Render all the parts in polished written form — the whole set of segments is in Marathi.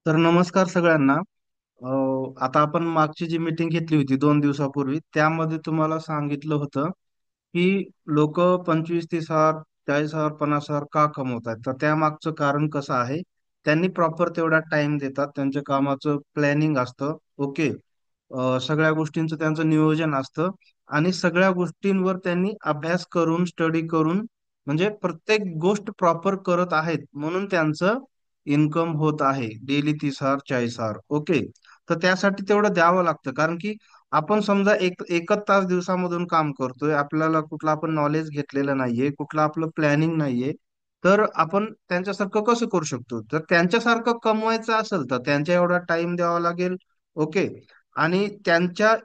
तर नमस्कार सगळ्यांना. आता आपण मागची जी मीटिंग घेतली होती 2 दिवसापूर्वी, त्यामध्ये तुम्हाला सांगितलं होतं की लोक 25-30 हजार, 40 हजार, 50 हजार का कमवत आहेत. तर त्यामागचं कारण कसं आहे, त्यांनी प्रॉपर तेवढा टाइम देतात, त्यांच्या कामाचं प्लॅनिंग असतं. ओके. सगळ्या गोष्टींचं त्यांचं नियोजन असतं आणि सगळ्या गोष्टींवर त्यांनी अभ्यास करून स्टडी करून म्हणजे प्रत्येक गोष्ट प्रॉपर करत आहेत म्हणून त्यांचं इन्कम होत आहे डेली 30 हजार, 40 हजार. ओके. तर त्यासाठी तेवढं द्यावं लागतं, कारण की आपण समजा एकच तास दिवसामधून काम करतोय, आपल्याला कुठलं आपण नॉलेज घेतलेलं नाहीये, कुठलं आपलं प्लॅनिंग नाहीये, तर आपण त्यांच्यासारखं कसं करू शकतो? जर त्यांच्यासारखं कमवायचं असेल तर त्यांच्या एवढा टाइम द्यावा लागेल. ओके. आणि त्यांच्या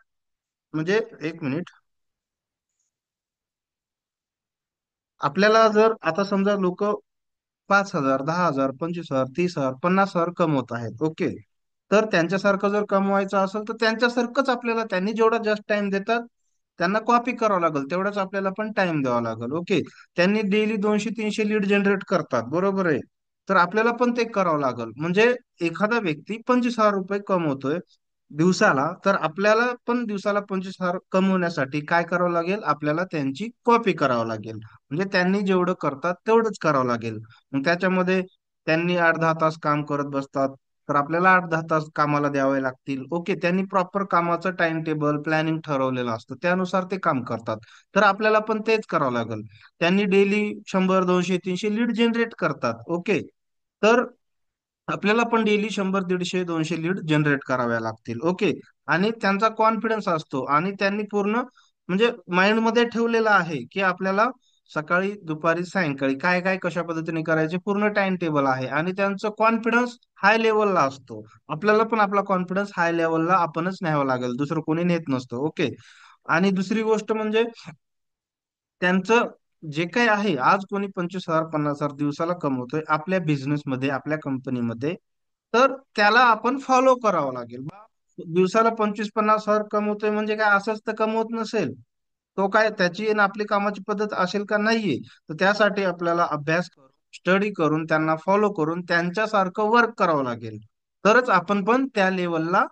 म्हणजे एक मिनिट, आपल्याला जर आता समजा लोक 5 हजार, 10 हजार, 25 हजार, 30 हजार, 50 हजार कमवत आहेत. ओके. तर त्यांच्यासारखं जर कमवायचं असेल तर त्यांच्यासारखंच आपल्याला, त्यांनी जेवढा जास्त टाइम देतात त्यांना कॉपी करावं लागेल, तेवढाच आपल्याला पण टाइम द्यावा लागेल. ओके. त्यांनी डेली 200-300 लीड जनरेट करतात, बरोबर आहे. तर आपल्याला पण ते करावं लागेल. म्हणजे एखादा व्यक्ती 25 हजार रुपये कमवतोय दिवसाला, तर आपल्याला पण दिवसाला 25 हजार कमवण्यासाठी काय करावं लागेल, आपल्याला त्यांची कॉपी करावं लागेल. म्हणजे त्यांनी जेवढं करतात तेवढंच करावं लागेल. मग त्याच्यामध्ये त्यांनी 8-10 तास काम करत बसतात, तर आपल्याला 8-10 तास कामाला द्यावे लागतील. ओके. त्यांनी प्रॉपर कामाचं टाइम टेबल प्लॅनिंग ठरवलेलं असतं, त्यानुसार ते काम करतात. तर आपल्याला पण तेच करावं लागेल. त्यांनी डेली 100, 200, 300 लीड जनरेट करतात. ओके. तर आपल्याला पण डेली 100, 150, 200 लीड जनरेट कराव्या लागतील. ओके. आणि त्यांचा कॉन्फिडन्स असतो आणि त्यांनी पूर्ण म्हणजे माइंड मध्ये ठेवलेलं आहे की आपल्याला सकाळी, दुपारी, सायंकाळी काय काय कशा पद्धतीने करायचे पूर्ण टाइम टेबल आहे आणि त्यांचं कॉन्फिडन्स हाय लेवलला असतो. आपल्याला पण आपला कॉन्फिडन्स हाय लेवलला आपणच न्यावा लागेल, दुसरं कोणी नेत नसतं. ओके. आणि दुसरी गोष्ट म्हणजे त्यांचं जे काही आहे, आज कोणी 25 हजार, 50 हजार दिवसाला कमवतोय आपल्या बिझनेसमध्ये, आपल्या कंपनीमध्ये, तर त्याला आपण फॉलो करावं लागेल. दिवसाला 25-50 हजार कमवतोय म्हणजे काय असंच तर कमवत नसेल. तो काय त्याची आणि आपली कामाची पद्धत असेल का? नाहीये. तर त्यासाठी आपल्याला अभ्यास करून, स्टडी करून, त्यांना फॉलो करून त्यांच्यासारखं वर्क करावं लागेल. तरच आपण पण त्या लेवलला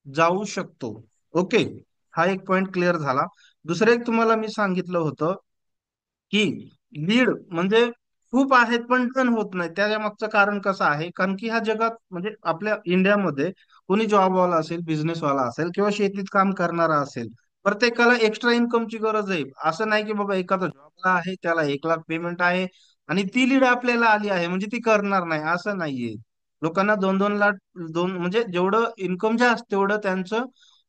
जाऊ शकतो. ओके. हा एक पॉइंट क्लिअर झाला. दुसरं एक तुम्हाला मी सांगितलं होतं की लीड म्हणजे खूप आहेत पण टर्न होत नाही. त्याच्या मागचं कारण कसं आहे, कारण की ह्या जगात म्हणजे आपल्या इंडियामध्ये कोणी जॉबवाला असेल, बिझनेसवाला असेल किंवा शेतीत काम करणारा असेल, प्रत्येकाला एक्स्ट्रा इन्कमची गरज आहे. असं नाही की बाबा एखादा जॉबला आहे, त्याला 1 लाख पेमेंट आहे आणि ती लीड आपल्याला आली आहे म्हणजे ती करणार नाही, असं नाहीये. लोकांना 2-2 लाख, दोन म्हणजे जेवढं इन्कम जास्त तेवढं त्यांचं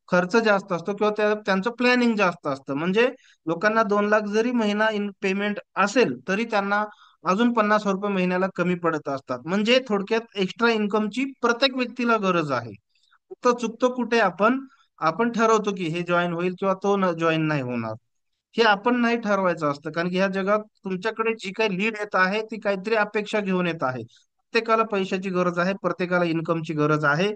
खर्च जास्त असतो किंवा त्यांचं प्लॅनिंग जास्त असतं. म्हणजे लोकांना 2 लाख जरी महिना इन पेमेंट असेल तरी त्यांना अजून 50 रुपये महिन्याला कमी पडत असतात. म्हणजे थोडक्यात एक्स्ट्रा इन्कमची प्रत्येक व्यक्तीला गरज आहे. फक्त चुकतो कुठे आपण, आपण ठरवतो की हे जॉईन होईल किंवा तो जॉईन नाही होणार. हे आपण नाही ठरवायचं असतं, कारण की ह्या जगात तुमच्याकडे जी काही लीड येत आहे ती काहीतरी अपेक्षा घेऊन येत आहे. प्रत्येकाला पैशाची गरज आहे, प्रत्येकाला इन्कमची गरज आहे.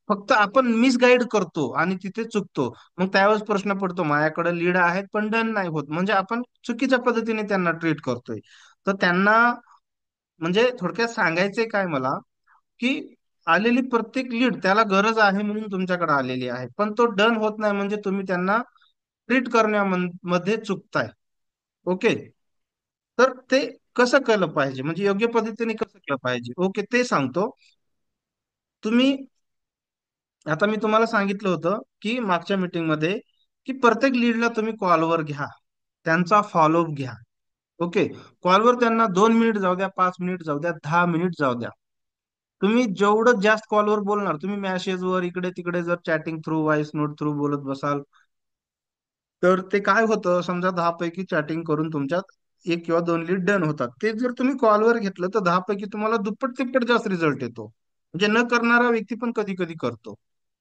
फक्त आपण मिसगाईड करतो आणि तिथे चुकतो. मग त्यावेळेस प्रश्न पडतो, माझ्याकडे लीड आहेत पण डन नाही होत, म्हणजे आपण चुकीच्या पद्धतीने त्यांना ट्रीट करतोय. तर त्यांना म्हणजे थोडक्यात सांगायचंय काय मला, की आलेली प्रत्येक लीड त्याला गरज आहे म्हणून तुमच्याकडे आलेली आहे, पण तो डन होत नाही म्हणजे तुम्ही त्यांना ट्रीट करण्यामध्ये चुकताय. ओके. तर ते कसं केलं पाहिजे, म्हणजे योग्य पद्धतीने कसं केलं पाहिजे, ओके, ते सांगतो. तुम्ही आता मी तुम्हाला सांगितलं होतं की मागच्या मीटिंग मध्ये की प्रत्येक लीडला तुम्ही कॉलवर घ्या, त्यांचा फॉलोअप घ्या. ओके. कॉलवर त्यांना 2 मिनिट जाऊ द्या, 5 मिनिट जाऊ द्या, 10 मिनिट जाऊ द्या. तुम्ही जेवढं जास्त कॉलवर बोलणार, तुम्ही मेसेजवर इकडे तिकडे जर chatting through, voice note through बोलत बसाल, तर ते काय होतं, समजा 10 पैकी चॅटिंग करून तुमच्यात 1 किंवा 2 लीड डन होतात. ते जर तुम्ही कॉलवर घेतलं तर 10 पैकी तुम्हाला दुप्पट तिप्पट जास्त रिझल्ट येतो. म्हणजे न करणारा व्यक्ती पण कधी कधी करतो.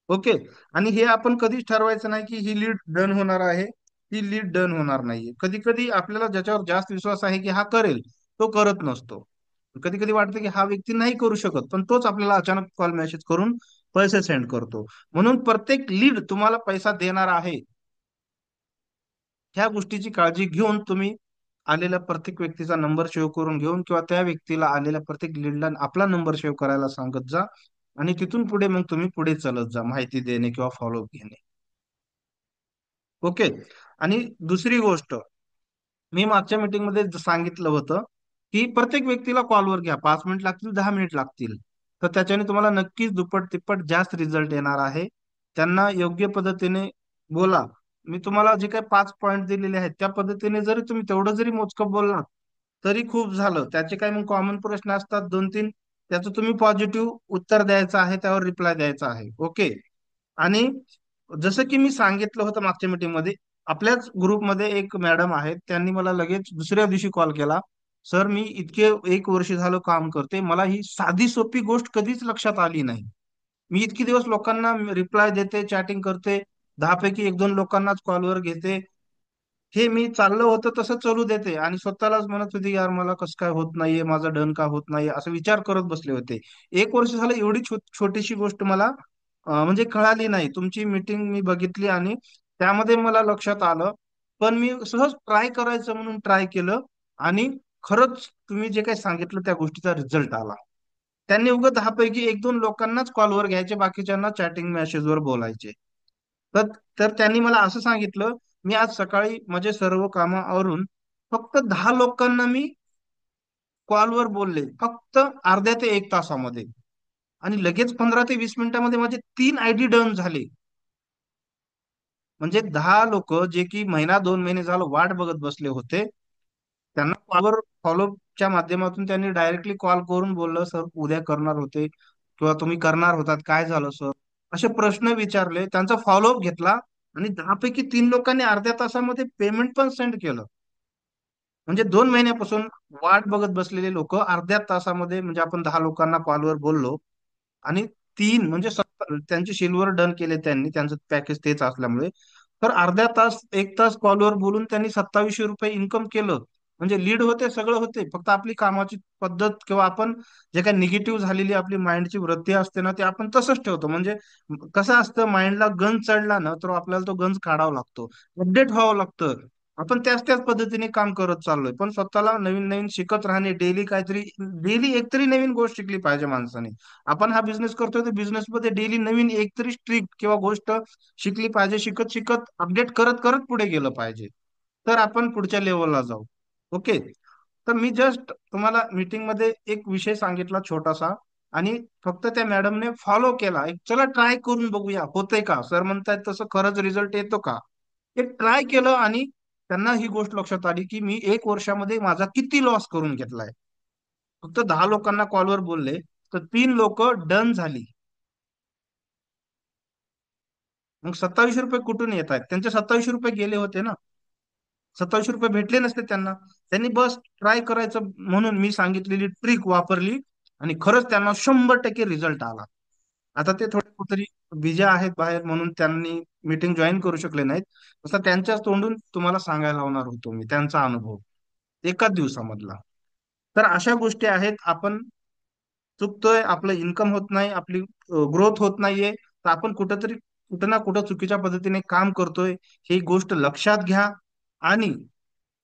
ओके. आणि हे आपण कधीच ठरवायचं नाही की ही लीड डन होणार आहे, ही लीड डन होणार नाहीये. कधी कधी आपल्याला ज्याच्यावर जास्त विश्वास आहे की हा करेल, तो करत नसतो. कधी कधी वाटतं की हा व्यक्ती नाही करू शकत, पण तोच आपल्याला अचानक कॉल मेसेज करून पैसे सेंड करतो. म्हणून प्रत्येक लीड तुम्हाला पैसा देणार आहे, ह्या गोष्टीची काळजी घेऊन तुम्ही आलेल्या प्रत्येक व्यक्तीचा नंबर सेव्ह करून घेऊन किंवा त्या व्यक्तीला आलेल्या प्रत्येक लीडला आपला नंबर सेव्ह करायला सांगत जा. आणि तिथून पुढे मग तुम्ही पुढे चालत जा माहिती देणे किंवा फॉलोअप घेणे. ओके. आणि दुसरी गोष्ट, मी मागच्या मीटिंग मध्ये सांगितलं होतं की प्रत्येक व्यक्तीला कॉलवर घ्या, 5 मिनिट लागतील, 10 मिनिट लागतील, तर त्याच्याने तुम्हाला नक्कीच दुप्पट तिप्पट जास्त रिझल्ट येणार आहे. त्यांना योग्य पद्धतीने बोला. मी तुम्हाला जे काही 5 पॉईंट दिलेले आहेत त्या पद्धतीने जरी तुम्ही तेवढं जरी मोजकं बोललात तरी खूप झालं. त्याचे काही मग कॉमन प्रश्न असतात 2-3, त्याचं तुम्ही पॉझिटिव्ह उत्तर द्यायचं आहे, त्यावर रिप्लाय द्यायचा आहे. ओके. आणि जसं की मी सांगितलं होतं मागच्या मीटिंग मध्ये, आपल्याच ग्रुपमध्ये एक मॅडम आहेत, त्यांनी मला लगेच दुसऱ्या दिवशी कॉल केला. सर, मी इतके 1 वर्ष झालं काम करते, मला ही साधी सोपी गोष्ट कधीच लक्षात आली नाही. मी इतके दिवस लोकांना रिप्लाय देते, चॅटिंग करते, 10 पैकी 1-2 लोकांनाच कॉलवर घेते. हे मी चाललं होतं तसं चालू देते आणि स्वतःलाच म्हणत होती, यार मला कसं काय होत नाहीये, माझा डन का होत नाहीये, असं विचार करत बसले होते. 1 वर्ष झालं एवढी छोटीशी गोष्ट मला म्हणजे कळाली नाही. तुमची मीटिंग मी बघितली आणि त्यामध्ये मला लक्षात आलं. पण मी सहज ट्राय करायचं म्हणून ट्राय केलं आणि खरंच तुम्ही जे काही सांगितलं त्या गोष्टीचा रिझल्ट आला. त्यांनी उगाच 10 पैकी 1-2 लोकांनाच कॉलवर घ्यायचे, बाकीच्यांना चॅटिंग मेसेजवर बोलायचे. तर तर त्यांनी मला असं सांगितलं, मी आज सकाळी माझे सर्व कामं आवरून फक्त 10 लोकांना मी कॉलवर बोलले, फक्त अर्ध्या ते 1 तासामध्ये. आणि लगेच 15 ते 20 मिनिटामध्ये माझे 3 आयडी डन झाले. म्हणजे 10 लोक जे की महिना 2 महिने झालं वाट बघत बसले होते, त्यांना कॉलवर फॉलोअपच्या माध्यमातून त्यांनी डायरेक्टली कॉल करून बोललं, सर उद्या करणार होते किंवा तुम्ही करणार होतात, काय झालं सर, असे प्रश्न विचारले, त्यांचा फॉलोअप घेतला. आणि 10 पैकी 3 लोकांनी अर्ध्या तासामध्ये पेमेंट पण सेंड केलं. म्हणजे 2 महिन्यापासून वाट बघत बसलेले लोक अर्ध्या तासामध्ये, म्हणजे आपण 10 लोकांना कॉलवर बोललो आणि 3 म्हणजे त्यांचे सिल्वर डन केले त्यांनी, त्यांचं पॅकेज तेच असल्यामुळे. तर अर्ध्या तास 1 तास कॉलवर बोलून त्यांनी 2700 रुपये इन्कम केलं. म्हणजे लीड होते, सगळं होते, फक्त आपली कामाची पद्धत किंवा आपण जे काही निगेटिव्ह झालेली आपली माइंडची वृत्ती असते ना, ते आपण तसंच ठेवतो. म्हणजे कसं असतं, माइंडला गंज चढला ना तर आपल्याला तो गंज काढावा लागतो, अपडेट व्हावं लागतं. आपण त्याच त्याच पद्धतीने काम करत चाललोय, पण स्वतःला नवीन नवीन शिकत राहणे, डेली काहीतरी, डेली एकतरी नवीन गोष्ट शिकली पाहिजे माणसाने. आपण हा बिझनेस करतोय तर बिझनेस मध्ये डेली नवीन एकतरी ट्रिक किंवा गोष्ट शिकली पाहिजे. शिकत शिकत अपडेट करत करत पुढे गेलं पाहिजे, तर आपण पुढच्या लेवलला जाऊ. ओके. तर मी जस्ट तुम्हाला मीटिंग मध्ये एक विषय सांगितला छोटासा, आणि फक्त त्या मॅडमने फॉलो केला. एक चला ट्राय करून बघूया होतंय का, सर म्हणतायत तसं खरंच रिझल्ट येतो का. ते ट्राय केलं आणि त्यांना ही गोष्ट लक्षात आली की मी 1 वर्षामध्ये माझा किती लॉस करून घेतलाय. फक्त 10 लोकांना कॉलवर बोलले तर 3 लोक डन झाली. मग 2700 रुपये कुठून येत आहेत, त्यांचे 2700 रुपये गेले होते ना. 2700 रुपये भेटले नसते त्यांना. त्यांनी बस ट्राय करायचं म्हणून मी सांगितलेली ट्रिक वापरली आणि खरंच त्यांना 100% रिझल्ट आला. आता ते थोडे कुठेतरी बिझी आहेत बाहेर म्हणून त्यांनी मीटिंग जॉईन करू शकले नाहीत. तसं त्यांच्याच तोंडून तुम्हाला सांगायला लावणार होतो मी त्यांचा अनुभव एकाच दिवसामधला. तर अशा गोष्टी आहेत. आपण चुकतोय, आपलं इन्कम होत नाही, आपली ग्रोथ होत नाहीये, तर आपण कुठंतरी कुठं ना कुठं चुकीच्या पद्धतीने काम करतोय, ही गोष्ट लक्षात घ्या आणि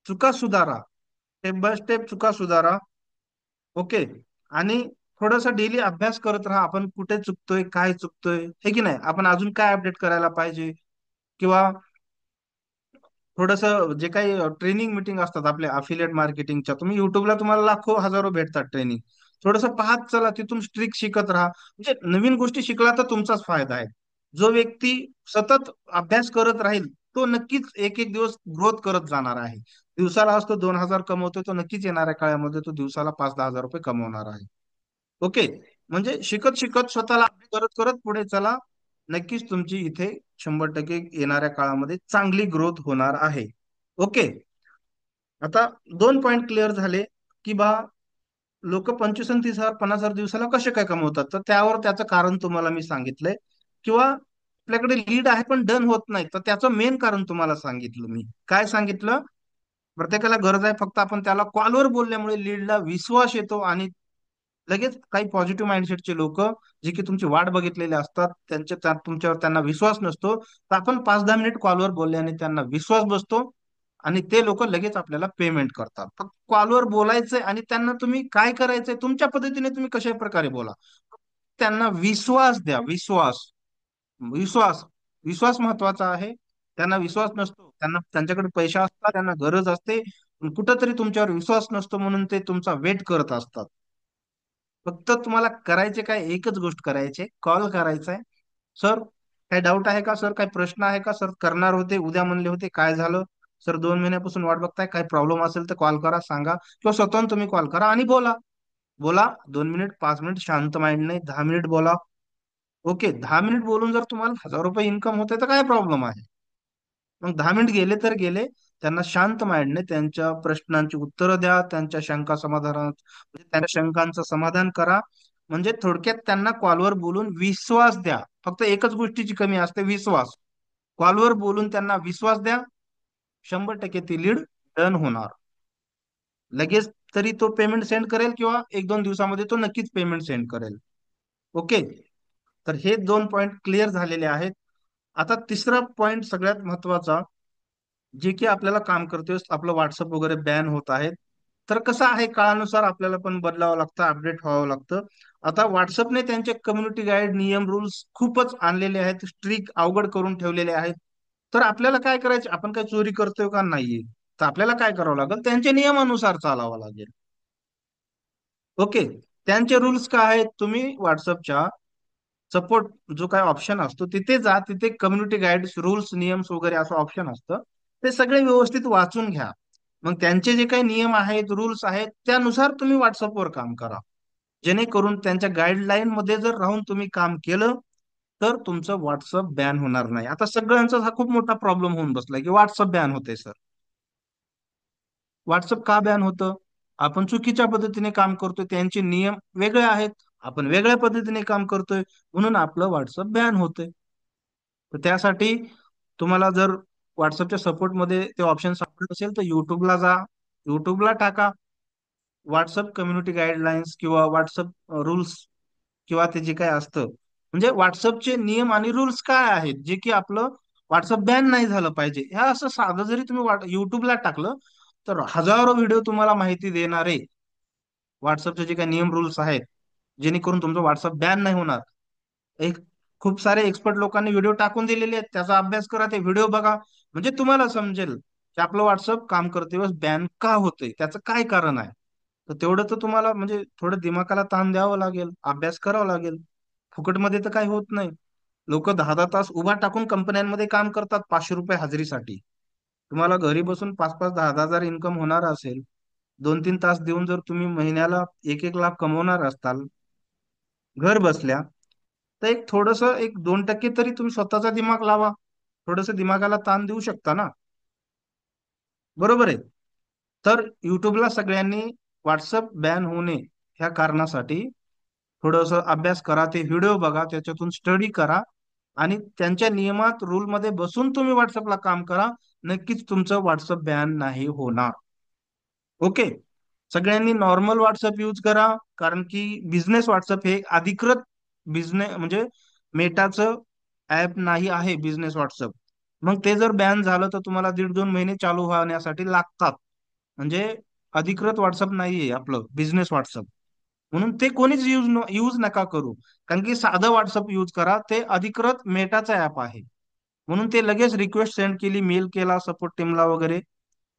चुका सुधारा. स्टेप बाय स्टेप चुका सुधारा. ओके. आणि थोडासा डेली अभ्यास करत राहा, आपण कुठे चुकतोय, काय चुकतोय, हे की नाही, आपण अजून काय अपडेट करायला पाहिजे. किंवा थोडंसं जे काही ट्रेनिंग मिटिंग असतात आपल्या अफिलिएट मार्केटिंगच्या, तुम्ही युट्यूबला तुम्हाला लाखो हजारो भेटतात ट्रेनिंग. थोडंसं पाहत चला, तिथून ट्रिक शिकत राहा, म्हणजे नवीन गोष्टी शिकला तर तुमचाच फायदा आहे. जो व्यक्ती सतत अभ्यास करत राहील तो नक्कीच एक एक दिवस ग्रोथ करत जाणार आहे. दिवसाला असतो 2,000 कमवतो, तो नक्कीच येणाऱ्या काळामध्ये तो दिवसाला 5-10 हजार रुपये कमवणार आहे. ओके. म्हणजे शिकत शिकत स्वतःला update करत करत पुढे चला. नक्कीच तुमची इथे 100% येणाऱ्या काळामध्ये चांगली ग्रोथ होणार आहे. ओके. आता 2 पॉइंट क्लिअर झाले की बा लोक 25 आणि 30 हजार 50 हजार दिवसाला कसे काय कमवतात, तर त्यावर त्याचं कारण तुम्हाला मी सांगितलंय. किंवा आपल्याकडे लीड आहे पण डन होत नाही, तर त्याचं मेन कारण तुम्हाला सांगितलं. मी काय सांगितलं, प्रत्येकाला गरज आहे, फक्त आपण त्याला कॉलवर बोलल्यामुळे लीडला विश्वास येतो आणि लगेच काही पॉझिटिव्ह माइंडसेटचे लोक जे की तुमची वाट बघितलेले असतात, तुमच्यावर त्यांना विश्वास नसतो, तर आपण 5-10 मिनिट कॉलवर बोलल्याने त्यांना विश्वास बसतो आणि ते लोक लगेच आपल्याला पेमेंट करतात. फक्त कॉलवर बोलायचंय आणि त्यांना तुम्ही काय करायचंय तुमच्या पद्धतीने तुम्ही कशा प्रकारे बोला, त्यांना विश्वास द्या. विश्वास, विश्वास, विश्वास महत्वाचा आहे. त्यांना विश्वास नसतो, त्यांना त्यांच्याकडे पैसे असतात, त्यांना गरज असते, पण कुठंतरी तुमच्यावर विश्वास नसतो म्हणून ते तुमचा वेट करत असतात. फक्त तुम्हाला करायचे काय, एकच गोष्ट करायचे, कॉल करायचा आहे. सर, काय डाऊट आहे का सर, काय प्रश्न आहे का सर, करणार होते उद्या म्हणले होते, काय झालं सर, 2 महिन्यापासून वाट बघताय, काय प्रॉब्लेम असेल तर कॉल करा, सांगा, किंवा स्वतःहून तुम्ही कॉल करा आणि बोला. बोला, 2 मिनिट 5 मिनिट शांत माइंड नाही, 10 मिनिट बोला. ओके, 10 मिनिट बोलून जर तुम्हाला 1,000 रुपये इन्कम होते तर काय प्रॉब्लेम आहे. मग 10 मिनिट गेले तर गेले. त्यांना शांत माइंडने त्यांच्या प्रश्नांची उत्तरं द्या, त्यांच्या शंका समाधान म्हणजे त्यांच्या शंकांचं समाधान करा. म्हणजे थोडक्यात त्यांना कॉलवर बोलून विश्वास द्या. फक्त एकच गोष्टीची कमी असते, विश्वास. कॉलवर बोलून त्यांना विश्वास द्या. 100% ती लीड डन होणार. लगेच तरी तो पेमेंट सेंड करेल किंवा 1-2 दिवसामध्ये तो नक्कीच पेमेंट सेंड करेल. ओके. तर हे 2 पॉइंट क्लिअर झालेले आहेत. आता तिसरा पॉइंट सगळ्यात महत्वाचा, जे की आपल्याला काम करतोय, आपलं व्हॉट्सअप वगैरे बॅन होत आहेत. तर कसं आहे, काळानुसार आपल्याला पण बदलावं लागतं, अपडेट व्हावं लागतं. आता व्हॉट्सअपने त्यांचे कम्युनिटी गाईड, नियम, रूल्स खूपच आणलेले आहेत, स्ट्रिक्ट अवघड करून ठेवलेले आहेत. तर आपल्याला काय करायचे, आपण काय चोरी करतोय का नाहीये, तर आपल्याला काय करावं लागेल, त्यांच्या नियमानुसार चालावं लागेल. ओके. त्यांचे रूल्स काय आहेत, तुम्ही व्हॉट्सअपच्या सपोर्ट जो काय ऑप्शन असतो तिथे जा, तिथे कम्युनिटी गाईड्स, रूल्स, नियम्स वगैरे असं ऑप्शन असतं. ते सगळे व्यवस्थित वाचून घ्या. मग त्यांचे जे काही नियम आहेत, रूल्स आहेत, त्यानुसार तुम्ही व्हॉट्सअपवर काम करा. जेणेकरून त्यांच्या गाईडलाईन मध्ये जर राहून तुम्ही काम केलं तर तुमचं व्हॉट्सअप बॅन होणार नाही. आता सगळ्यांचा हा खूप मोठा प्रॉब्लेम होऊन बसलाय की व्हॉट्सअप बॅन होते सर. व्हॉट्सअप का बॅन होतं? आपण चुकीच्या पद्धतीने काम करतोय, त्यांचे नियम वेगळे आहेत, आपण वेगळ्या पद्धतीने काम करतोय, म्हणून आपलं व्हॉट्सअप बॅन होतंय. तर त्यासाठी तुम्हाला जर व्हॉट्सअपच्या सपोर्टमध्ये ते ऑप्शन सापडत असेल तर युट्यूबला जा. युट्यूबला टाका व्हॉट्सअप कम्युनिटी गाईडलाईन्स किंवा व्हॉट्सअप रूल्स, किंवा ते जे काय असतं, म्हणजे व्हॉट्सअपचे नियम आणि रूल्स काय आहेत जे की आपलं व्हॉट्सअप बॅन नाही झालं पाहिजे. ह्या असं साधं जरी तुम्ही युट्यूबला टाकलं तर हजारो व्हिडिओ तुम्हाला माहिती देणारे व्हॉट्सअपचे जे काही नियम रूल्स आहेत, जेणेकरून तुमचं व्हॉट्सअप बॅन नाही होणार. एक खूप सारे एक्सपर्ट लोकांनी व्हिडिओ टाकून दिलेले आहेत, त्याचा अभ्यास करा, ते व्हिडिओ बघा, म्हणजे तुम्हाला समजेल की आपलं व्हॉट्सअप काम करते वेळेस बॅन का होतंय, त्याचं काय कारण आहे. तर तेवढं तर तुम्हाला म्हणजे थोडं दिमागाला ताण द्यावं लागेल, अभ्यास करावा लागेल. फुकटमध्ये तर काही होत नाही. लोक 10-10 तास उभा टाकून कंपन्यांमध्ये काम करतात 500 रुपये हजेरीसाठी. तुम्हाला घरी बसून 5-5, 10-10 हजार इन्कम होणार असेल, 2-3 तास देऊन जर तुम्ही महिन्याला 1-1 लाख कमवणार असताल घर बसल्या, तर एक थोडस 1-2% तरी तुम्ही स्वतःचा दिमाग लावा. थोडस दिमागाला ताण देऊ शकता ना. बरोबर आहे. तर युट्यूबला सगळ्यांनी व्हॉट्सअप बॅन होणे ह्या कारणासाठी थोडस अभ्यास करा, ते व्हिडिओ बघा, त्याच्यातून स्टडी करा आणि त्यांच्या नियमात रूल मध्ये बसून तुम्ही व्हॉट्सअपला काम करा. नक्कीच तुमचं व्हॉट्सअप बॅन नाही होणार. ओके. सगळ्यांनी नॉर्मल व्हॉट्सअप यूज करा, कारण की बिझनेस व्हॉट्सअप हे अधिकृत बिझनेस म्हणजे मेटाचं ऍप नाही आहे बिझनेस व्हॉट्सअप. मग ते जर बॅन झालं तर तुम्हाला 1.5-2 महिने चालू होण्यासाठी लागतात. म्हणजे अधिकृत व्हॉट्सअप नाहीये आपलं बिझनेस व्हॉट्सअप. म्हणून ते कोणीच यूज नका करू. कारण की साधं व्हॉट्सअप यूज करा, ते अधिकृत मेटाचं ऍप आहे. म्हणून ते लगेच रिक्वेस्ट सेंड केली, मेल केला सपोर्ट टीमला वगैरे,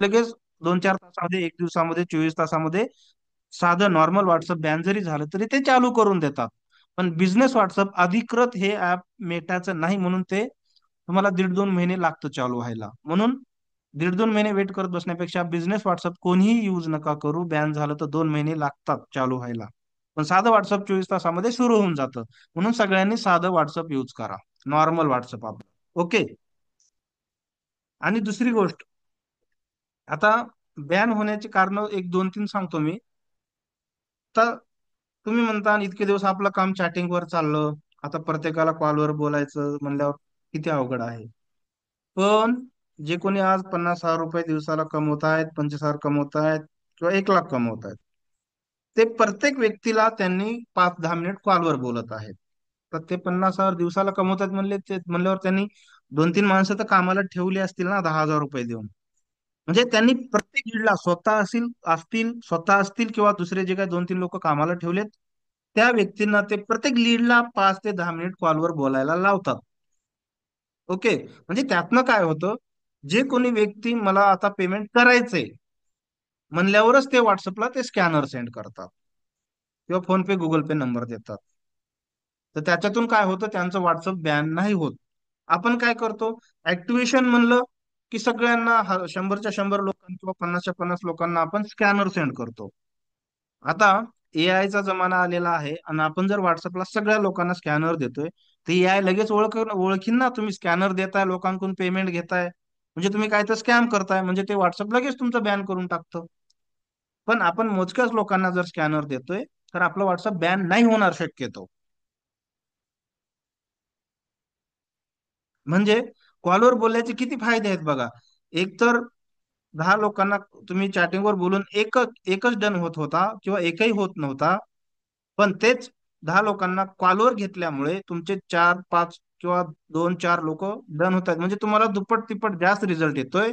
लगेच 2-4 तासामध्ये, 1 दिवसामध्ये, 24 तासामध्ये साधं नॉर्मल व्हॉट्सअप बॅन जरी झालं तरी ते चालू करून देतात. पण बिझनेस व्हॉट्सअप अधिकृत हे ऍप मेटाचं नाही, म्हणून ते तुम्हाला 1.5-2 महिने लागतं चालू व्हायला. म्हणून 1.5-2 महिने वेट करत बसण्यापेक्षा बिझनेस व्हॉट्सअप कोणीही यूज नका करू. बॅन झालं तर 2 महिने लागतात चालू व्हायला. पण साधं व्हॉट्सअप 24 तासामध्ये सुरू होऊन जातं. म्हणून सगळ्यांनी साधं व्हॉट्सअप यूज करा, नॉर्मल व्हॉट्सअप आपलं. ओके. आणि दुसरी गोष्ट, आता बॅन होण्याचे कारण 1-2-3 सांगतो मी. तर तुम्ही म्हणता इतके दिवस आपलं काम चॅटिंगवर चाललं, आता प्रत्येकाला कॉलवर बोलायचं म्हणल्यावर किती अवघड आहे. पण जे कोणी आज 50,000 रुपये दिवसाला कमवत आहेत, 25,000 कमवत आहेत किंवा 1 लाख कमवत आहेत, ते प्रत्येक व्यक्तीला त्यांनी 5-10 मिनिट कॉलवर बोलत आहेत. तर ते 50,000 दिवसाला कमवतात म्हणले, ते म्हणल्यावर त्यांनी 2-3 माणसं तर कामाला ठेवली असतील ना 10,000 रुपये देऊन. म्हणजे त्यांनी प्रत्येक लीडला स्वतः असतील असतील स्वतः असतील किंवा दुसरे जे काही 2-3 लोक कामाला ठेवलेत, त्या व्यक्तींना ते प्रत्येक लीडला 5 ते 10 मिनिट कॉलवर बोलायला लावतात. ओके. म्हणजे त्यातनं काय होतं, जे कोणी व्यक्ती मला आता पेमेंट करायचंय म्हणल्यावरच ते व्हॉट्सअपला ते स्कॅनर सेंड करतात किंवा फोन पे गुगल पे नंबर देतात. तर त्याच्यातून काय होतं, त्यांचं व्हॉट्सअप बॅन नाही होत. आपण काय करतो, ऍक्टिव्हेशन म्हणलं की सगळ्यांना 100च्या 100 लोकांना किंवा 50च्या 50 लोकांना आपण स्कॅनर सेंड करतो. आता एआय चा जमाना आलेला आहे आणि आपण जर व्हॉट्सअपला सगळ्या लोकांना स्कॅनर देतोय, तर एआय लगेच ओळखीन ना तुम्ही स्कॅनर देताय, लोकांकडून पेमेंट घेताय, म्हणजे तुम्ही काय तर स्कॅम करताय, म्हणजे ते व्हॉट्सअप लगेच तुमचं बॅन करून टाकतं. पण आपण मोजक्याच लोकांना जर स्कॅनर देतोय, तर आपलं व्हॉट्सअप बॅन नाही होणार शक्यतो. म्हणजे कॉलवर बोलल्याचे किती फायदे आहेत बघा. एक तर 10 लोकांना तुम्ही चॅटिंगवर बोलून एकच एकच डन होत होता किंवा एकही होत नव्हता. पण तेच 10 लोकांना कॉलवर घेतल्यामुळे तुमचे 4 5 किंवा 2 4 लोक डन होत आहेत, म्हणजे तुम्हाला दुप्पट तिप्पट जास्त रिझल्ट येतोय.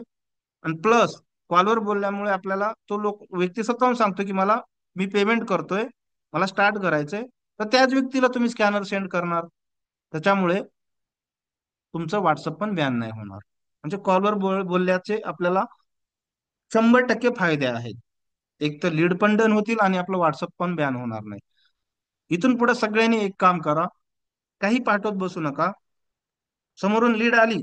आणि प्लस कॉलवर बोलल्यामुळे आपल्याला तो व्यक्ती स्वतःहून सांगतो की मला, मी पेमेंट करतोय, मला स्टार्ट करायचंय. तर त्याच व्यक्तीला तुम्ही स्कॅनर सेंड करणार. त्याच्यामुळे तुमचं व्हॉट्सअप पण बॅन नाही होणार. म्हणजे कॉलवर बोलल्याचे आपल्याला 100% फायदे आहेत. एक तर लीड पण डन होतील आणि आपलं व्हॉट्सअप पण बॅन होणार नाही. इथून पुढे सगळ्यांनी एक काम करा, काही पाठवत बसू नका. समोरून लीड आली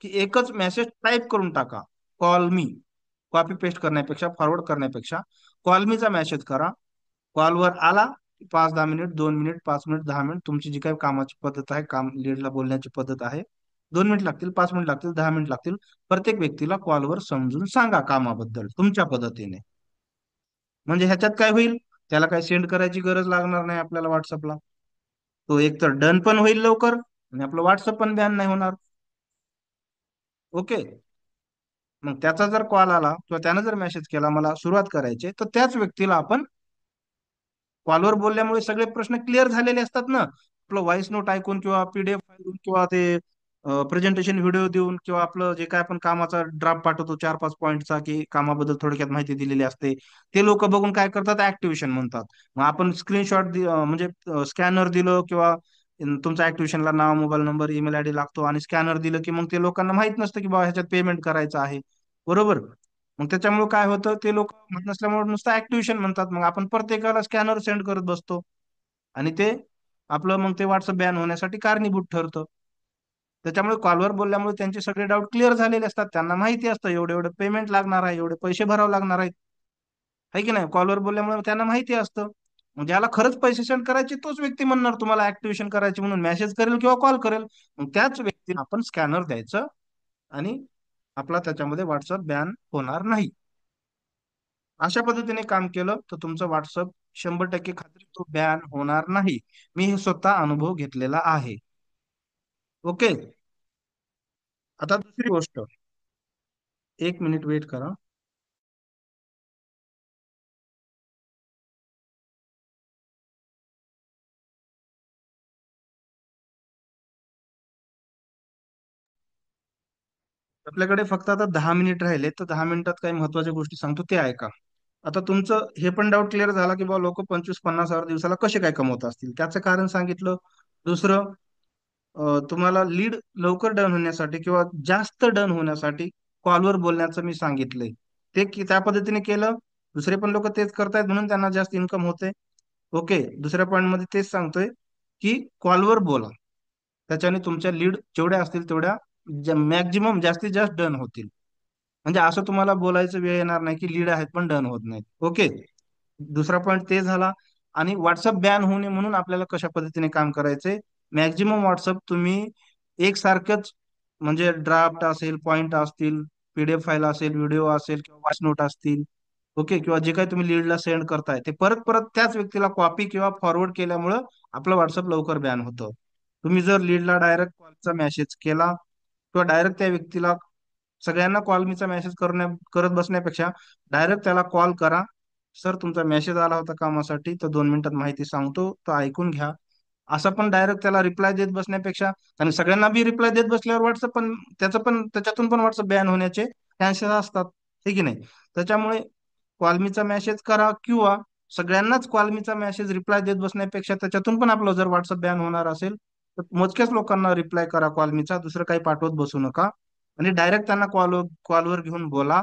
की एकच मेसेज टाईप करून टाका, कॉल मी. कॉपी पेस्ट करण्यापेक्षा, फॉरवर्ड करण्यापेक्षा कॉल मीचा मेसेज करा. कॉलवर आला 5 10 मिनिट, 2 मिनिट, 5 मिनिट, 10 मिनिट, तुमची जी काही कामाची पद्धत आहे, काम लीडला बोलण्याची पद्धत आहे, 2 मिनिट लागतील, 5 मिनिट लागतील, 10 मिनिट लागतील, प्रत्येक व्यक्तीला कॉलवर समजून सांगा कामाबद्दल तुमच्या पद्धतीने. म्हणजे ह्याच्यात काय होईल, त्याला काय सेंड करायची गरज लागणार नाही आपल्याला व्हॉट्सअपला. तो एक तर डन पण होईल लवकर आणि आपलं व्हॉट्सअप पण बॅन नाही होणार. ओके. मग त्याचा जर कॉल आला किंवा त्यानं जर मेसेज केला मला सुरुवात करायची आहे, तर त्याच व्यक्तीला आपण कॉलवर बोलल्यामुळे सगळे प्रश्न क्लिअर झालेले असतात ना. आपलं व्हॉइस नोट ऐकून किंवा पीडीएफ ऐकून किंवा ते प्रेझेंटेशन व्हिडिओ देऊन किंवा आपलं जे काय आपण कामाचा ड्राफ्ट पाठवतो 4 5 पॉईंटचा, की कामाबद्दल थोडक्यात माहिती दिलेली असते, ते लोक बघून काय करतात, ऍक्टिव्हेशन म्हणतात. मग आपण स्क्रीनशॉट म्हणजे स्कॅनर दिलं किंवा तुमचा ऍक्टिव्हेशनला नाव, मोबाईल नंबर, ईमेल आयडी लागतो आणि स्कॅनर दिलं की मग ते लोकांना माहित नसतं की बाबा ह्याच्यात पेमेंट करायचं आहे. बरोबर. मग त्याच्यामुळे काय होतं, ते लोक माहित नसल्यामुळे नुसतं ऍक्टिव्हेशन म्हणतात, मग आपण प्रत्येकाला स्कॅनर सेंड करत बसतो आणि ते आपलं मग ते व्हॉट्सअप बॅन होण्यासाठी कारणीभूत ठरतं. त्याच्यामुळे कॉलवर बोलल्यामुळे त्यांचे सगळे डाऊट क्लिअर झालेले असतात, त्यांना माहिती असतं एवढे एवढे पेमेंट लागणार आहे, एवढे पैसे भरावे लागणार आहेत. आहे की नाही, कॉलवर बोलल्यामुळे त्यांना माहिती असतं. मग ज्याला खरंच पैसे सेंड करायचे तोच व्यक्ती म्हणणार तुम्हाला ऍक्टिव्हेशन करायचे म्हणून, मेसेज करेल किंवा कॉल करेल. मग त्याच व्यक्तीला आपण स्कॅनर द्यायचं आणि आपला त्याच्यामध्ये व्हॉट्सअप बॅन होणार नाही. अशा पद्धतीने काम केलं तर तुमचं व्हॉट्सअप 100% खात्री तो बॅन होणार नाही. मी हे स्वतः अनुभव घेतलेला आहे. ओके. आता दुसरी गोष्ट, 1 मिनिट वेट करा. आपल्याकडे फक्त आता 10 मिनिट राहिले, तर 10 मिनिटात काही महत्वाच्या गोष्टी सांगतो ते ऐका. आता तुमचं हे पण डाऊट क्लिअर झाला की बाबा लोक 25 50 हजार दिवसाला कसे काय कमवत असतील, त्याचं कारण सांगितलं. दुसरं, तुम्हाला लीड लवकर डन होण्यासाठी किंवा जास्त डन होण्यासाठी कॉलवर बोलण्याचं मी सांगितलंय. ते त्या पद्धतीने केलं. दुसरे पण लोक तेच करतायत म्हणून त्यांना जास्त इन्कम होते. ओके. दुसऱ्या पॉईंट मध्ये तेच सांगतोय की कॉलवर बोला. त्याच्याने तुमच्या लीड जेवढ्या असतील तेवढ्या मॅक्झिमम जास्तीत जास्त डन होतील. म्हणजे असं तुम्हाला बोलायचं वेळ येणार नाही की लीड आहेत पण डन होत नाहीत. ओके. दुसरा पॉईंट ते झाला. आणि व्हॉट्सअप बॅन होऊ नये म्हणून आपल्याला कशा पद्धतीने काम करायचंय, मॅक्झिमम व्हॉट्सअप तुम्ही एकसारखंच, म्हणजे ड्राफ्ट असेल, पॉईंट असतील, पीडीएफ फाईल असेल, व्हिडिओ असेल किंवा वॉइस नोट असतील, ओके, किंवा जे काही तुम्ही लीडला सेंड करताय ते परत परत त्याच व्यक्तीला कॉपी किंवा फॉरवर्ड केल्यामुळं आपलं व्हॉट्सअप लवकर बॅन होतं. तुम्ही जर लीडला डायरेक्ट कॉलचा मेसेज केला किंवा डायरेक्ट त्या व्यक्तीला, सगळ्यांना कॉल मीचा मेसेज करत बसण्यापेक्षा डायरेक्ट त्याला कॉल करा. सर तुमचा मेसेज आला होता कामासाठी, तर 2 मिनिटात माहिती सांगतो, तर ऐकून घ्या. असं पण डायरेक्ट त्याला रिप्लाय देत बसण्यापेक्षा, आणि सगळ्यांना बी रिप्लाय देत बसल्यावर व्हॉट्सअप पण त्याच्यातून पण व्हॉट्सअप बॅन होण्याचे चान्सेस असतात. हे की नाही. त्याच्यामुळे कॉल मीचा मेसेज करा किंवा सगळ्यांनाच कॉलमीचा मेसेज रिप्लाय देत बसण्यापेक्षा त्याच्यातून पण आपलं जर व्हॉट्सअप बॅन होणार असेल तर मोजक्याच लोकांना रिप्लाय करा कॉलमीचा, दुसरं काही पाठवत बसू नका. आणि डायरेक्ट त्यांना कॉलवर घेऊन बोला.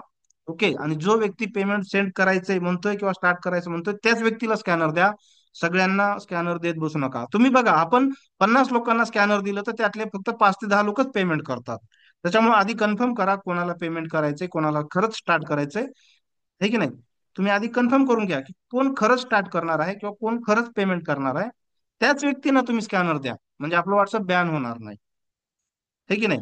ओके. आणि जो व्यक्ती पेमेंट सेंड करायचंय म्हणतोय किंवा स्टार्ट करायचं म्हणतोय त्याच व्यक्तीला स्कॅनर द्या. सगळ्यांना स्कॅनर देत बसू नका. तुम्ही बघा, आपण 50 लोकांना स्कॅनर दिलं तर त्यातले फक्त 5 ते 10 लोकच पेमेंट करतात. त्याच्यामुळे आधी कन्फर्म करा कोणाला पेमेंट करायचंय, कोणाला खरंच स्टार्ट करायचंय, है की नाही. तुम्ही आधी कन्फर्म करून घ्या की कोण खरंच स्टार्ट करणार आहे किंवा कोण खरंच पेमेंट करणार आहे. त्याच व्यक्तींना तुम्ही स्कॅनर द्या, म्हणजे आपलं व्हॉट्सअप बॅन होणार नाही, है की नाही.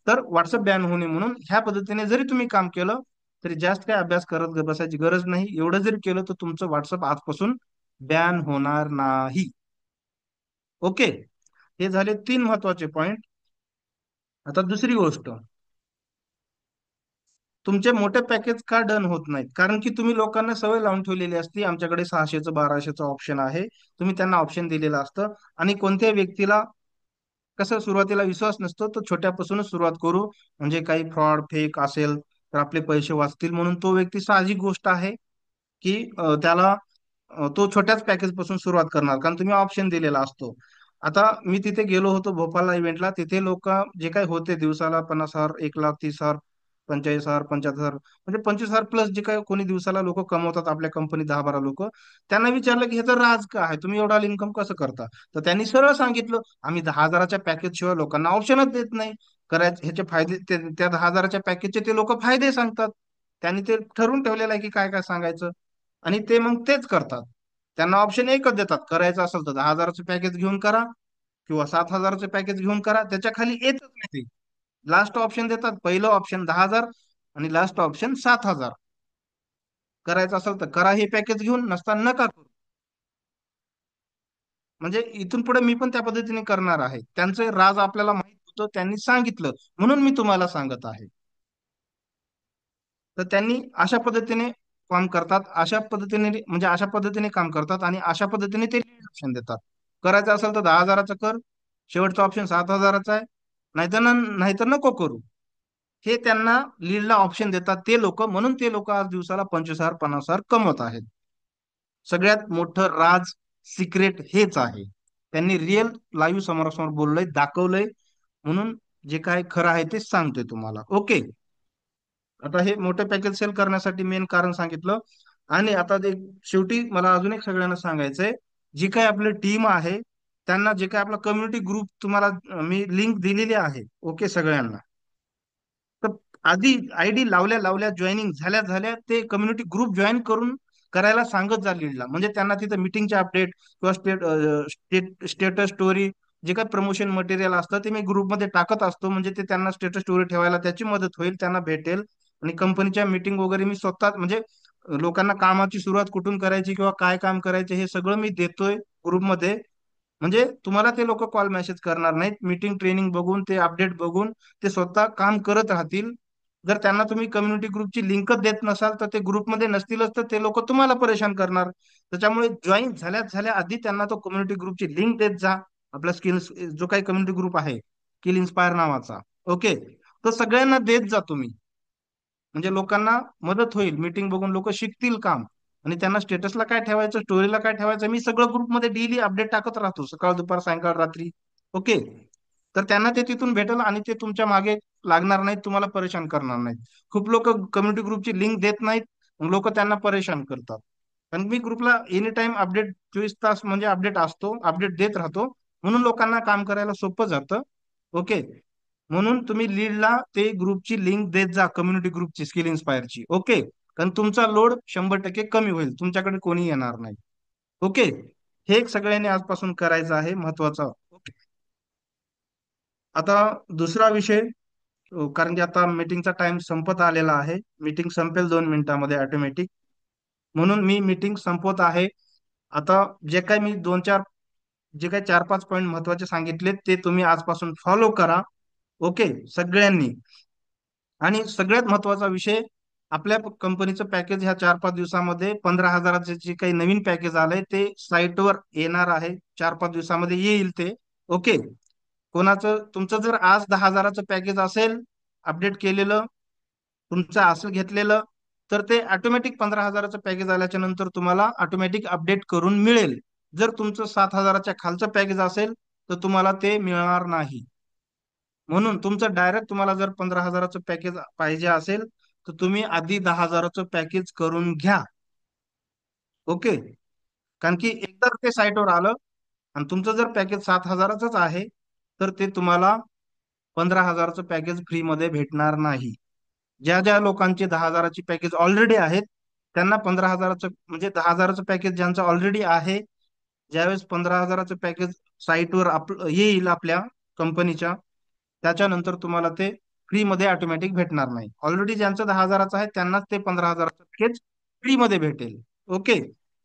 तर व्हॉट्सअप बॅन होणे म्हणून ह्या पद्धतीने जरी तुम्ही काम केलं तरी जास्त काही अभ्यास करत बसायची गरज नाही. एवढं जरी केलं तर तुमचं व्हॉट्सअप आजपासून बॅन होणार नाही. ओके. हे झाले 3 महत्वाचे पॉइंट. आता दुसरी गोष्ट, तुमचे मोठे पॅकेज का डन होत नाहीत? कारण की तुम्ही लोकांना सवय लावून ठेवलेली असती, आमच्याकडे 600चं 1200चं ऑप्शन आहे. तुम्ही त्यांना ऑप्शन दिलेलं असतं. आणि कोणत्याही व्यक्तीला कसं सुरुवातीला विश्वास नसतो, तो छोट्यापासूनच सुरुवात करू, म्हणजे काही फ्रॉड फेक असेल तर आपले पैसे वाचतील म्हणून तो व्यक्ती, साहजिक गोष्ट आहे की त्याला तो छोट्याच पॅकेज पासून सुरुवात करणार, कारण तुम्ही ऑप्शन दिलेला असतो. आता मी तिथे गेलो होतो भोपाळला इव्हेंटला, तिथे लोक जे काही होते दिवसाला 50,000, 1,00,000, 30,000, 45,000, 75,000, म्हणजे 25,000 प्लस जे काही कोणी दिवसाला लोक कमवतात आपल्या कंपनी 10-12 लोक. त्यांना विचारलं की ह्याचं राज काय आहे, तुम्ही एवढा इन्कम कसं करता? तर त्यांनी सरळ सांगितलं, आम्ही 10,000च्या पॅकेज शिवाय लोकांना ऑप्शनच देत नाही. करायचे ह्याचे फायदे त्या 10,000च्या पॅकेजचे ते लोक फायदे सांगतात. त्यांनी ते ठरवून ठेवलेलं आहे की काय काय सांगायचं. आणि ते मग तेच करतात. त्यांना ऑप्शन एकच देतात, करायचं असेल तर 10,000चं पॅकेज घेऊन करा किंवा 7,000चं पॅकेज घेऊन करा. त्याच्या खाली येतच नाही ते. लास्ट ऑप्शन देतात, पहिलं ऑप्शन 10,000 आणि लास्ट ऑप्शन 7,000. करायचं असेल तर करा हे पॅकेज घेऊन, नसता नका करू. म्हणजे इथून पुढे मी पण त्या पद्धतीने करणार आहे. त्यांचं राज आपल्याला माहित होतं, त्यांनी सांगितलं म्हणून मी तुम्हाला सांगत आहे. तर त्यांनी अशा पद्धतीने काम करतात, अशा पद्धतीने म्हणजे अशा पद्धतीने काम करतात आणि अशा पद्धतीने ते ऑप्शन देतात. करायचं असेल तर 10,000चं कर, शेवटचा ऑप्शन 7,000चा आहे, नाहीतर नको करू. हे त्यांना लीडला ऑप्शन देतात ते लोक, म्हणून ते लोक आज दिवसाला 25,000 50,000 कमवत आहेत. सगळ्यात मोठं राज, सिक्रेट हेच आहे. त्यांनी रिअल लाईव्ह समोरासमोर बोललंय, दाखवलंय, म्हणून जे काय खरं आहे ते सांगतोय तुम्हाला. ओके. आता हे मोठे पॅकेज सेल करण्यासाठी मेन कारण सांगितलं. आणि आता ते शेवटी मला अजून एक सगळ्यांना सांगायचंय, जी काय आपली टीम आहे त्यांना जे काय आपला कम्युनिटी ग्रुप तुम्हाला मी लिंक दिलेली आहे, ओके, सगळ्यांना. तर आधी आयडी लावल्या लावल्या जॉईनिंग झाल्या झाल्या ते कम्युनिटी ग्रुप जॉईन करून करायला सांगत जा लीडला, म्हणजे त्यांना तिथं मीटिंगचे अपडेट किंवा स्टेटस स्टोरी, जे काही प्रमोशन मटेरियल असतं ते मी ग्रुपमध्ये टाकत असतो, म्हणजे ते त्यांना स्टेटस स्टोरी ठेवायला त्याची मदत होईल, त्यांना भेटेल. आणि कंपनीच्या मीटिंग वगैरे मी स्वतः म्हणजे लोकांना कामाची सुरुवात कुठून करायची किंवा काय काम करायचे हे सगळं मी देतोय ग्रुपमध्ये. म्हणजे तुम्हाला ते लोक कॉल मेसेज करणार नाहीत, मीटिंग ट्रेनिंग बघून ते अपडेट बघून ते स्वतः काम करत राहतील. जर त्यांना तुम्ही कम्युनिटी ग्रुपची लिंकच देत नसाल तर ते ग्रुपमध्ये नसतीलच, तर ते लोक तुम्हाला परेशान करणार. त्याच्यामुळे जॉईन झाल्यात झाल्या आधी त्यांना तो कम्युनिटी ग्रुपची लिंक देत जा. आपला स्किल्स जो काही कम्युनिटी ग्रुप आहे स्किल इन्स्पायर नावाचा, ओके, तो सगळ्यांना देत जा तुम्ही. म्हणजे लोकांना मदत होईल, मीटिंग बघून लोक शिकतील काम. आणि त्यांना स्टेटसला काय ठेवायचं, स्टोरीला काय ठेवायचं, मी सगळं ग्रुपमध्ये डेली अपडेट टाकत राहतो, सकाळ दुपार सायंकाळ रात्री. ओके. तर त्यांना ते तिथून भेटेल आणि ते तुमच्या मागे लागणार नाहीत, तुम्हाला परेशान करणार नाहीत. खूप लोक कम्युनिटी ग्रुपची लिंक देत नाहीत, लोक त्यांना परेशान करतात. कारण मी ग्रुपला एनी टाइम अपडेट 24 तास म्हणजे अपडेट असतो, अपडेट देत राहतो, म्हणून लोकांना काम करायला सोपं जातं. ओके. म्हणून तुम्ही लीडला ते ग्रुपची लिंक देत जा, कम्युनिटी ग्रुपची स्किल इन्स्पायरची. ओके. कारण तुमचा लोड 100% कमी होईल, तुमच्याकडे कोणी येणार नाही. ओके. हे एक सगळ्यांनी आजपासून करायचं आहे, महत्वाचं. ओके. आता दुसरा विषय, कारण की आता मीटिंगचा टाइम संपत आलेला आहे. मीटिंग संपेल 2 मिनिटांमध्ये ऑटोमॅटिक, म्हणून मी मीटिंग संपवत आहे. आता जे काही मी जे काही 4-5 पॉईंट महत्वाचे सांगितले ते तुम्ही आजपासून फॉलो करा. ओके, सगळ्यांनी. आणि सगळ्यात महत्वाचा विषय, आपल्या कंपनीचं पॅकेज ह्या 4-5 दिवसामध्ये 15,000चे जे काही नवीन पॅकेज आलंय ते साईटवर येणार आहे. 4-5 दिवसामध्ये येईल ते. ओके. तुमचं जर आज 10,000चं पॅकेज असेल अपडेट केलेलं, तुमचं असेल घेतलेलं, तर ते ऑटोमॅटिक 15,000चं पॅकेज आल्याच्या नंतर तुम्हाला ऑटोमॅटिक अपडेट करून मिळेल. जर तुमचं 7,000च्या खालचं पॅकेज असेल तर तुम्हाला ते मिळणार नाही. म्हणून तुमचं डायरेक्ट तुम्हाला जर 15,000चं पॅकेज पाहिजे असेल तर तुम्ही आधी 10,000चं पॅकेज करून घ्या. ओके. कारण की एकदा ते साईटवर आलं आणि तुमचं जर पॅकेज 7,000च आहे तर ते तुम्हाला 15,000चं पॅकेज फ्रीमध्ये भेटणार नाही. ज्या ज्या लोकांचे 10,000ची पॅकेज ऑलरेडी आहेत त्यांना 15,000चं म्हणजे 10,000चं पॅकेज ज्यांचं ऑलरेडी आहे, ज्यावेळेस 15,000चं पॅकेज साईटवर येईल आपल्या कंपनीच्या, त्याच्यानंतर तुम्हाला ते फ्रीमध्ये ऑटोमॅटिक भेटणार नाही. ऑलरेडी ज्यांचं 10,000चं आहे त्यांनाच ते 15,000चं पॅकेज फ्रीमध्ये भेटेल. ओके.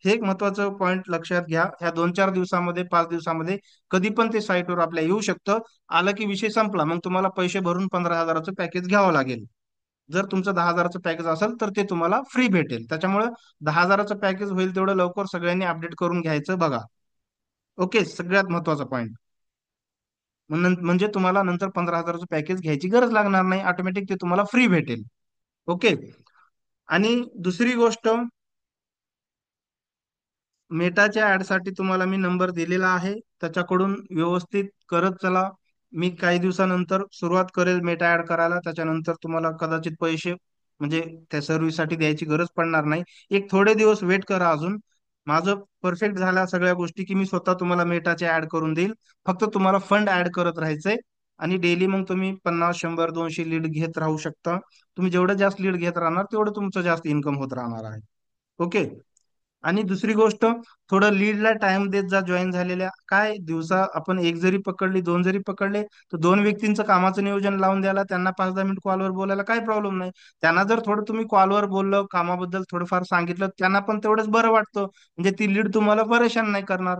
हे एक महत्वाचं पॉईंट लक्षात घ्या. ह्या 2-4 दिवसामध्ये 5 दिवसामध्ये कधी पण ते साईटवर आपल्या येऊ शकतं. आलं की विषय संपला. मग तुम्हाला पैसे भरून 15,000चं पॅकेज घ्यावं लागेल. जर तुमचं 10,000चं पॅकेज असेल तर ते तुम्हाला फ्री भेटेल. त्याच्यामुळे 10,000चं पॅकेज होईल तेवढं लवकर सगळ्यांनी अपडेट करून घ्यायचं बघा. ओके. सगळ्यात महत्वाचा पॉईंट. म्हणजे तुम्हाला नंतर 15,000चं पॅकेज घ्यायची गरज लागणार नाही. ऑटोमॅटिक ते तुम्हाला फ्री भेटेल. ओके. आणि दुसरी गोष्ट, मेटाच्या ऍडसाठी तुम्हाला मी नंबर दिलेला आहे. त्याच्याकडून व्यवस्थित करत चला. मी काही दिवसानंतर सुरुवात करेल मेटा ऍड करायला. त्याच्यानंतर तुम्हाला कदाचित पैसे म्हणजे त्या सर्व्हिससाठी द्यायची गरज पडणार नाही. एक थोडे दिवस वेट करा अजून. माझं परफेक्ट झाल्या सगळ्या गोष्टी की मी स्वतः तुम्हाला मेटाचे ऍड करून देईल. फक्त तुम्हाला फंड ऍड करत राहायचंय. आणि डेली मग तुम्ही 50, 100, 200 लीड घेत राहू शकता. तुम्ही जेवढं जास्त लीड घेत राहणार तेवढं तुमचं जास्त इन्कम होत राहणार आहे. ओके. आणि दुसरी गोष्ट, थोडं लीडला टाइम देत जा. जॉईन झालेल्या काय दिवसा आपण एक जरी पकडली, दोन जरी पकडले, तर दोन व्यक्तींचं कामाचं नियोजन लावून द्यायला, त्यांना 5-10 मिनिट कॉलवर बोलायला काय प्रॉब्लेम नाही. त्यांना जर थोडं तुम्ही कॉलवर बोललं, कामाबद्दल थोडंफार सांगितलं, त्यांना पण तेवढंच बरं वाटतं. म्हणजे ती लीड तुम्हाला परेशान नाही करणार.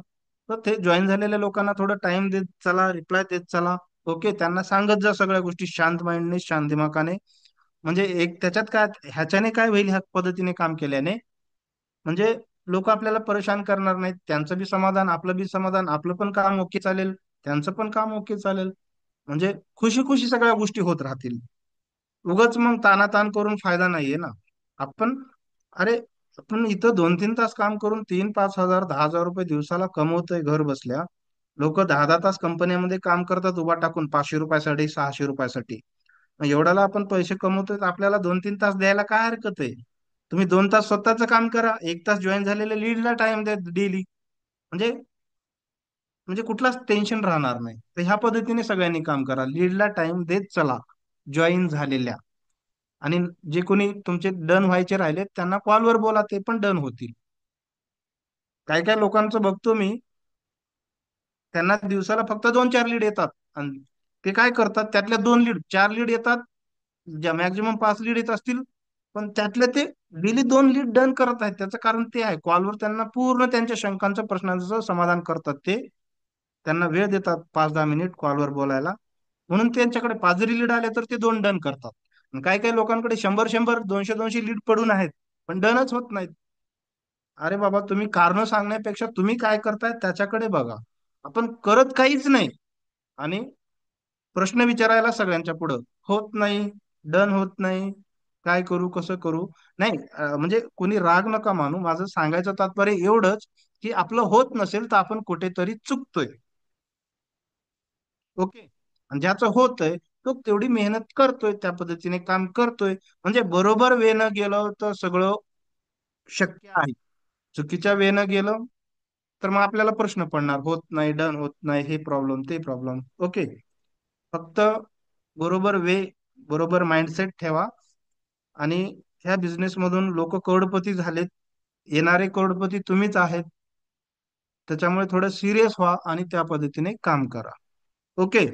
तर ते जॉईन झालेल्या लोकांना थोडं टाइम देत चला, रिप्लाय देत चला. ओके. त्यांना सांगत जा सगळ्या गोष्टी शांत माइंडने, शांत दिमाखाने. म्हणजे एक त्याच्यात काय, ह्याच्याने काय होईल, ह्या पद्धतीने काम केल्याने म्हणजे लोक आपल्याला परेशान करणार नाहीत. त्यांचं बी समाधान, आपलं बी समाधान, आपलं पण काम ओके चालेल, त्यांचं पण काम ओके चालेल. म्हणजे खुशी खुशी सगळ्या गोष्टी होत राहतील. उगाच मग तानाताण करून फायदा नाहीये ना. आपण अरे आपण इथं 2-3 तास काम करून 3-5 हजार, 10,000 रुपये दिवसाला कमवतोय घर बसल्या. लोक 10-10 तास कंपन्यांमध्ये काम करतात उभा टाकून 500 रुपयासाठी, 600 रुपयासाठी. मग एवढ्याला आपण पैसे कमवतोय तर आपल्याला 2-3 तास द्यायला काय हरकत आहे? तुम्ही 2 तास स्वतःचं काम करा, 1 तास जॉईन झालेल्या लीडला टाइम द्या डेली. म्हणजे म्हणजे कुठलाच टेन्शन राहणार नाही. तर ह्या पद्धतीने सगळ्यांनी काम करा. लीडला टाइम देत चला जॉईन झालेल्या. आणि जे कोणी तुमचे डन व्हायचे राहिले त्यांना कॉलवर बोला, ते पण डन होतील. काय काय लोकांचं बघतो मी, त्यांना दिवसाला फक्त 2-4 लीड येतात. आणि ते काय करतात, त्यातल्या 2 लीड 4 लीड येतात, ज्या मॅक्झिमम 5 लीड येत असतील. पण त्यातले ते डेली 2 लीड डन करत आहेत. त्याचं कारण ते आहे, कॉलवर त्यांना पूर्ण त्यांच्या शंकांचं, प्रश्नांचं समाधान करतात ते. त्यांना वेळ देतात 5-10 मिनिट कॉलवर बोलायला. म्हणून त्यांच्याकडे 5 जरी लीड आले तर ते 2 डन करतात. आणि काही काही लोकांकडे 100-100, 200-200 लीड पडून आहेत, पण डनच होत नाहीत. अरे बाबा, तुम्ही कारण सांगण्यापेक्षा तुम्ही काय करताय त्याच्याकडे बघा. आपण करत काहीच नाही आणि प्रश्न विचारायला सगळ्यांच्या पुढं, होत नाही, डन होत नाही, काय करू, कसं करू. नाही म्हणजे कोणी राग नका मानू. माझं सांगायचं तात्पर्य एवढंच की आपलं होत नसेल तर आपण कुठेतरी चुकतोय. ओके. आणि ज्याचं होतंय तो तेवढी मेहनत करतोय, त्या पद्धतीने काम करतोय. म्हणजे बरोबर वेनं गेलं तर सगळं शक्य आहे. चुकीच्या वेनं गेलं तर मग आपल्याला प्रश्न पडणार, होत नाही, डन होत नाही, हे प्रॉब्लेम, ते प्रॉब्लेम. ओके. फक्त बरोबर वे, बरोबर माइंडसेट ठेवा. आणि ह्या बिझनेस मधून लोक करोडपती झालेत. येणारे करोडपती तुम्हीच आहेत. त्याच्यामुळे थोडं सिरियस व्हा आणि त्या पद्धतीने काम करा. ओके.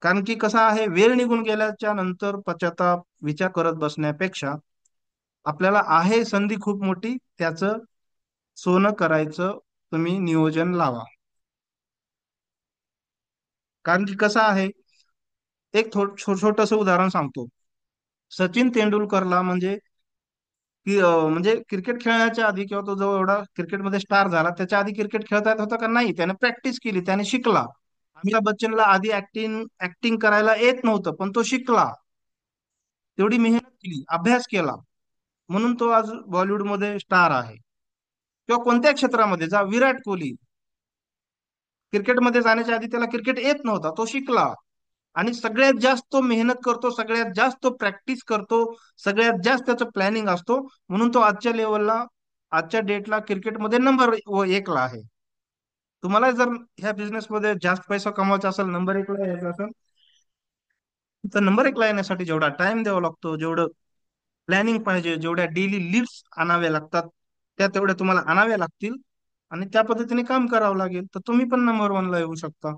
कारण की कसं आहे, वेळ निघून गेल्याच्या नंतर पश्चाताप, विचार करत बसण्यापेक्षा आपल्याला आहे संधी खूप मोठी, त्याचं सोनं करायचं तुम्ही नियोजन लावा. कारण की कसं आहे, एक छोटस उदाहरण सांगतो. सचिन तेंडुलकरला म्हणजे की म्हणजे क्रिकेट खेळण्याच्या आधी किंवा तो जो एवढा क्रिकेटमध्ये स्टार झाला त्याच्या आधी क्रिकेट खेळता येत होता का? नाही. त्याने प्रॅक्टिस केली, त्याने शिकला. अमिताभ बच्चनला आधी ऍक्टिंग ऍक्टिंग करायला येत नव्हतं, पण तो शिकला. तेवढी मेहनत केली, अभ्यास केला. म्हणून तो आज बॉलिवूडमध्ये स्टार आहे. किंवा कोणत्या क्षेत्रामध्ये जा, विराट कोहली क्रिकेटमध्ये जाण्याच्या आधी त्याला क्रिकेट येत नव्हता, तो शिकला. आणि सगळ्यात जास्त तो मेहनत करतो, सगळ्यात जास्त तो प्रॅक्टिस करतो, सगळ्यात जास्त त्याचं प्लॅनिंग असतो. म्हणून तो आजच्या लेवलला, आजच्या डेटला क्रिकेटमध्ये नंबर एकला आहे. तुम्हाला जर ह्या बिझनेसमध्ये जास्त पैसा कमवायचा असेल, नंबर एकला यायचा असेल, तर नंबर एकला येण्यासाठी जेवढा टाइम द्यावा लागतो, जेवढं प्लॅनिंग पाहिजे, जेवढ्या डेली लीड्स आणाव्या लागतात, त्या तेवढ्या तुम्हाला आणाव्या लागतील. आणि त्या पद्धतीने काम करावं लागेल, तर तुम्ही पण नंबर वनला येऊ शकता.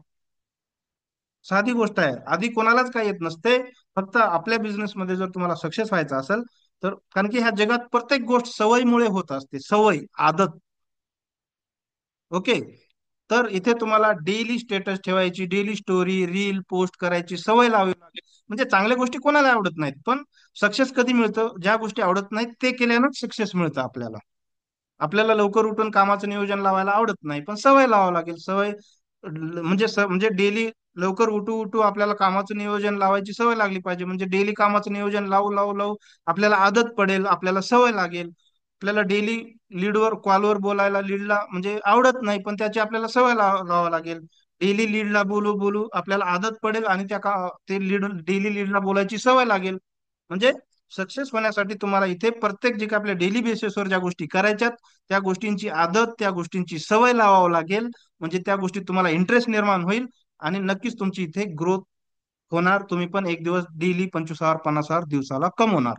साधी गोष्ट आहे, आधी कोणालाच काही येत नसते. फक्त आपल्या बिझनेसमध्ये जर तुम्हाला सक्सेस व्हायचं असेल, तर कारण की ह्या जगात प्रत्येक गोष्ट सवयीमुळे होत असते, सवय, आदत. ओके. तर इथे तुम्हाला डेली स्टेटस ठेवायची, डेली स्टोरी, रील पोस्ट करायची सवय लावावी लागेल. म्हणजे चांगल्या गोष्टी कोणाला आवडत नाहीत, पण सक्सेस कधी मिळतं, ज्या गोष्टी आवडत नाहीत ते केल्यानंच सक्सेस मिळतं आपल्याला. आपल्याला लवकर उठून कामाचं नियोजन लावायला आवडत नाही, पण सवय लावावं लागेल. सवय म्हणजे डेली लवकर उठू उठू आपल्याला कामाचं नियोजन लावायची सवय लागली पाहिजे. म्हणजे डेली कामाचं नियोजन लावू लावू लावू आपल्याला आदत पडेल, आपल्याला सवय लागेल. आपल्याला डेली लीडवर कॉलवर बोलायला, लीडला म्हणजे आवडत नाही, पण त्याची आपल्याला सवय लावावं लागेल. डेली लीडला बोलू बोलू आपल्याला आदत पडेल आणि ते लीड डेली लीडला बोलायची सवय लागेल. म्हणजे सक्सेस होण्यासाठी तुम्हाला इथे प्रत्येक जे काही आपल्या डेली बेसिसवर ज्या गोष्टी करायच्यात, त्या गोष्टींची आदत, त्या गोष्टींची सवय लावावं लागेल. म्हणजे त्या गोष्टीत तुम्हाला इंटरेस्ट निर्माण होईल आणि नक्कीच तुमची इथे ग्रोथ होणार. तुम्ही पण एक दिवस डेली 25,000 50,000 दिवसाला कमवणार.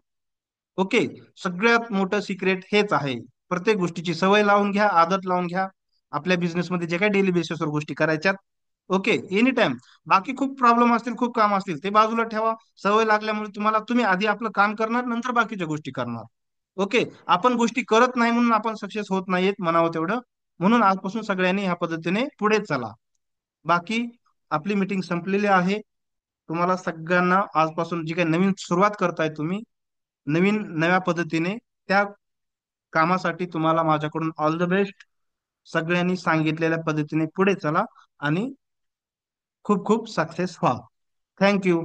ओके. सगळ्यात मोठं सिक्रेट हेच आहे. प्रत्येक गोष्टीची सवय लावून घ्या, आदत लावून घ्या. आपल्या बिझनेसमध्ये जे काही डेली बेसिसवर गोष्टी करायच्यात. ओके. Any time. बाकी खूप प्रॉब्लेम असतील, खूप काम असतील, ते बाजूला ठेवा. सवय लागल्यामुळे तुम्ही आधी आपलं काम करणार, नंतर बाकीच्या गोष्टी करणार. ओके. आपण गोष्टी करत नाही म्हणून आपण सक्सेस होत नाहीयेत म्हणावं तेवढं. म्हणून आजपासून सगळ्यांनी ह्या पद्धतीने पुढे चला. बाकी आपली मीटिंग संपलेली आहे. तुम्हाला सगळ्यांना आजपासून जी काही नवीन सुरुवात करताय तुम्ही, नवीन नव्या पद्धतीने, त्या कामासाठी तुम्हाला माझ्याकडून ऑल द बेस्ट. सगळ्यांनी सांगितलेल्या पद्धतीने पुढे चला आणि खूप खूप सक्सेस व्हा. थँक्यू.